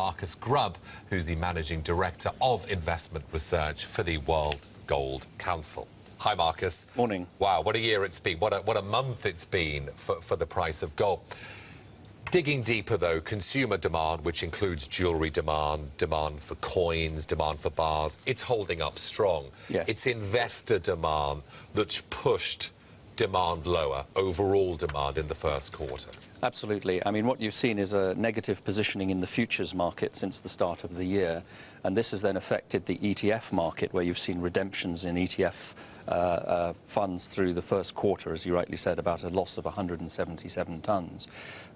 Marcus Grubb, who's the Managing Director of Investment Research for the World Gold Council. Hi, Marcus. Morning. Wow, what a year it's been. What a month it's been for the price of gold. Digging deeper, though, consumer demand, which includes jewellery demand, demand for coins, demand for bars, it's holding up strong. Yes. It's investor demand that's pushed demand lower, overall demand in the first quarter. Absolutely. I mean, what you've seen is a negative positioning in the futures market since the start of the year, and this has then affected the ETF market, where you've seen redemptions in ETF funds through the first quarter, as you rightly said, about a loss of 177 tons.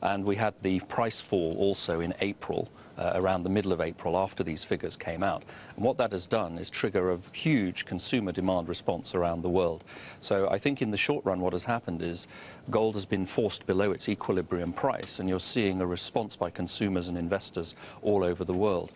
And we had the price fall also in April, around the middle of April, after these figures came out. And what that has done is trigger a huge consumer demand response around the world. So I think in the short run what has happened is gold has been forced below its equilibrium price, and you're seeing a response by consumers and investors all over the world.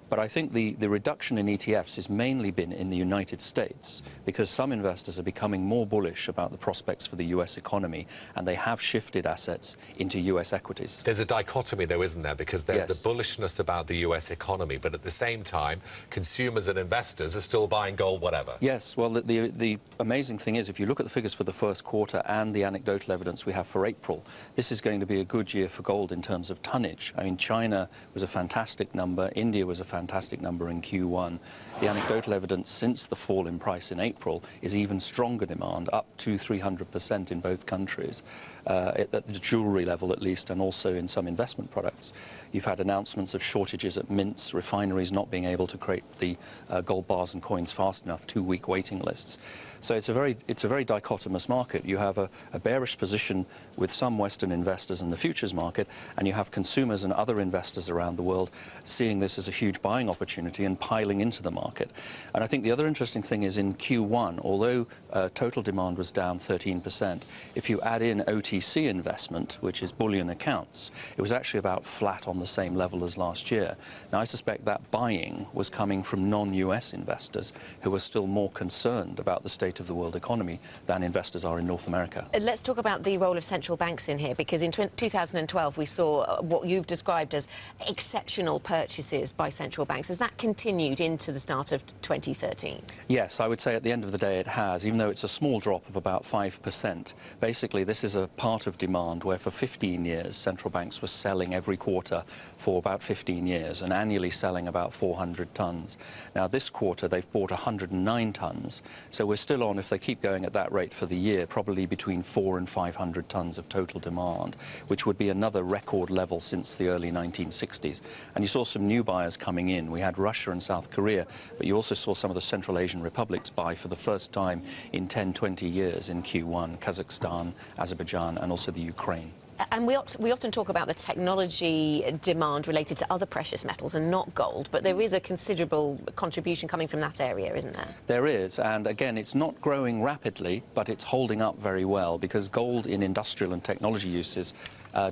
But I think the reduction in ETFs has mainly been in the United States, because some investors are becoming more bullish about the prospects for the US economy, and they have shifted assets into US equities. There's a dichotomy, though, isn't there? Because there's Yes. the bullishness about the US economy, but at the same time, consumers and investors are still buying gold, whatever. Yes, well, the amazing thing is, if you look at the figures for the first quarter and the anecdotal evidence we have for April, this is going to be a good year for gold in terms of tonnage. I mean, China was a fantastic number, India was a fantastic number in Q1. The anecdotal evidence since the fall in price in April is even stronger demand, up to 300% in both countries, at the jewellery level at least, and also in some investment products. You've had announcements of shortages at mints, refineries not being able to create the gold bars and coins fast enough, 2-week waiting lists. So it's a very dichotomous market. You have a bearish position with some Western investors in the futures market, and you have consumers and other investors around the world seeing this as a huge buying opportunity and piling into the market. And I think the other interesting thing is in Q1, although total demand was down 13%, if you add in OTC investment, which is bullion accounts, it was actually about flat on the same level as last year. Now, I suspect that buying was coming from non-US investors who are still more concerned about the state of the world economy than investors are in North America. Let's talk about the role of central banks in here, because in 2012 we saw what you've described as exceptional purchases by central banks. Has that continued into the start of 2013? Yes, I would say at the end of the day it has, even though it's a small drop of about 5%. Basically, this is a part of demand where for 15 years central banks were selling every quarter for about 15 years and annually selling about 400 tons. Now this quarter they've bought 109 tons, so we're still on, if they keep going at that rate for the year, probably between 400 and 500 tons of total demand, which would be another record level since the early 1960s. And you saw some new buyers coming in. We had Russia and South Korea, but you also saw some of the Central Asian republics buy for the first time in 10-20 years in Q1, Kazakhstan, Azerbaijan, and also the Ukraine. And we often talk about the technology demand related to other precious metals and not gold, but there is a considerable contribution coming from that area, isn't there? There is, and again, it's not growing rapidly, but it's holding up very well, because gold in industrial and technology uses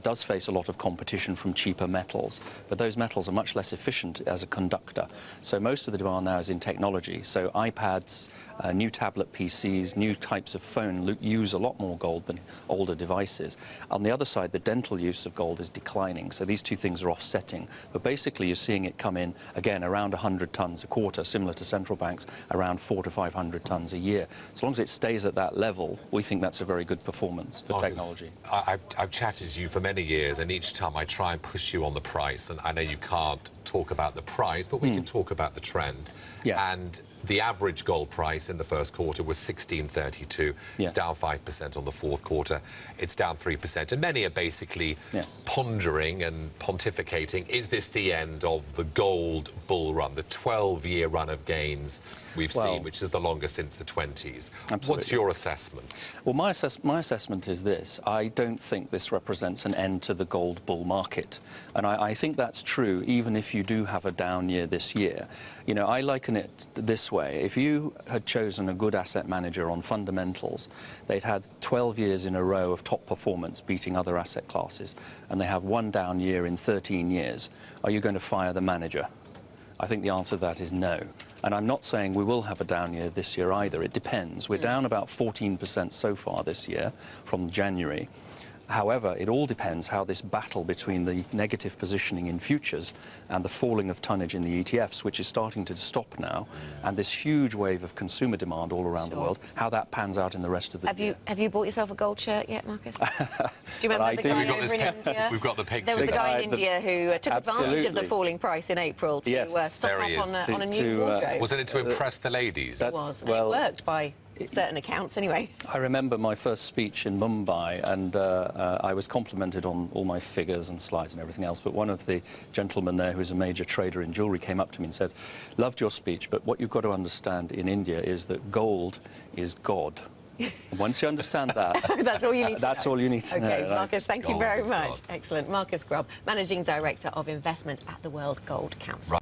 does face a lot of competition from cheaper metals, but those metals are much less efficient as a conductor. So most of the demand now is in technology. So iPads, new tablet PCs, new types of phone use a lot more gold than older devices. On the other side, the dental use of gold is declining, so these two things are offsetting. But basically you're seeing it come in, again, around 100 tons a quarter, similar to central banks, around 400 to 500 tons a year. As long as it stays at that level, we think that's a very good performance for technology. I've chatted to you for many years, and each time I try and push you on the price, and I know you can't talk about the price, but we can talk about the trend. Yeah. And the average gold price in the first quarter was $1,632. Yeah. It's down 5% on the fourth quarter. It's down 3%. And many are basically pondering and pontificating, is this the end of the gold bull run, the 12-year run of gains we've seen, which is the longest since the 20s? Absolutely. What's your assessment? Well, my assessment is this. I don't think this represents an end to the gold bull market. And I think that's true even if you do have a down year this year. You know, I liken it this way. If you had chosen a good asset manager on fundamentals, they'd had 12 years in a row of top performance beating other asset classes, and they have one down year in 13 years, are you going to fire the manager? I think the answer to that is no. And I'm not saying we will have a down year this year either. It depends. We're down about 14% so far this year from January. However, it all depends how this battle between the negative positioning in futures and the falling of tonnage in the ETFs, which is starting to stop now, and this huge wave of consumer demand all around the world, how that pans out in the rest of the year. Have you bought yourself a gold shirt yet, Marcus? Do you remember the guy over in India? We've got the picture. There was a guy in India who took advantage of the falling price in April to stock up on a new wardrobe. Wasn't it to impress the ladies? It was. Well, it worked by certain accounts anyway. I remember my first speech in Mumbai, and I was complimented on all my figures and slides and everything else, but one of the gentlemen there, who's a major trader in jewellery, came up to me and said, "Loved your speech, but what you've got to understand in India is that gold is God." Once you understand that, that's all you need to that's know. all you need to know. Okay, Marcus, thank you very much. God. Excellent. Marcus Grubb, Managing Director of Investment at the World Gold Council.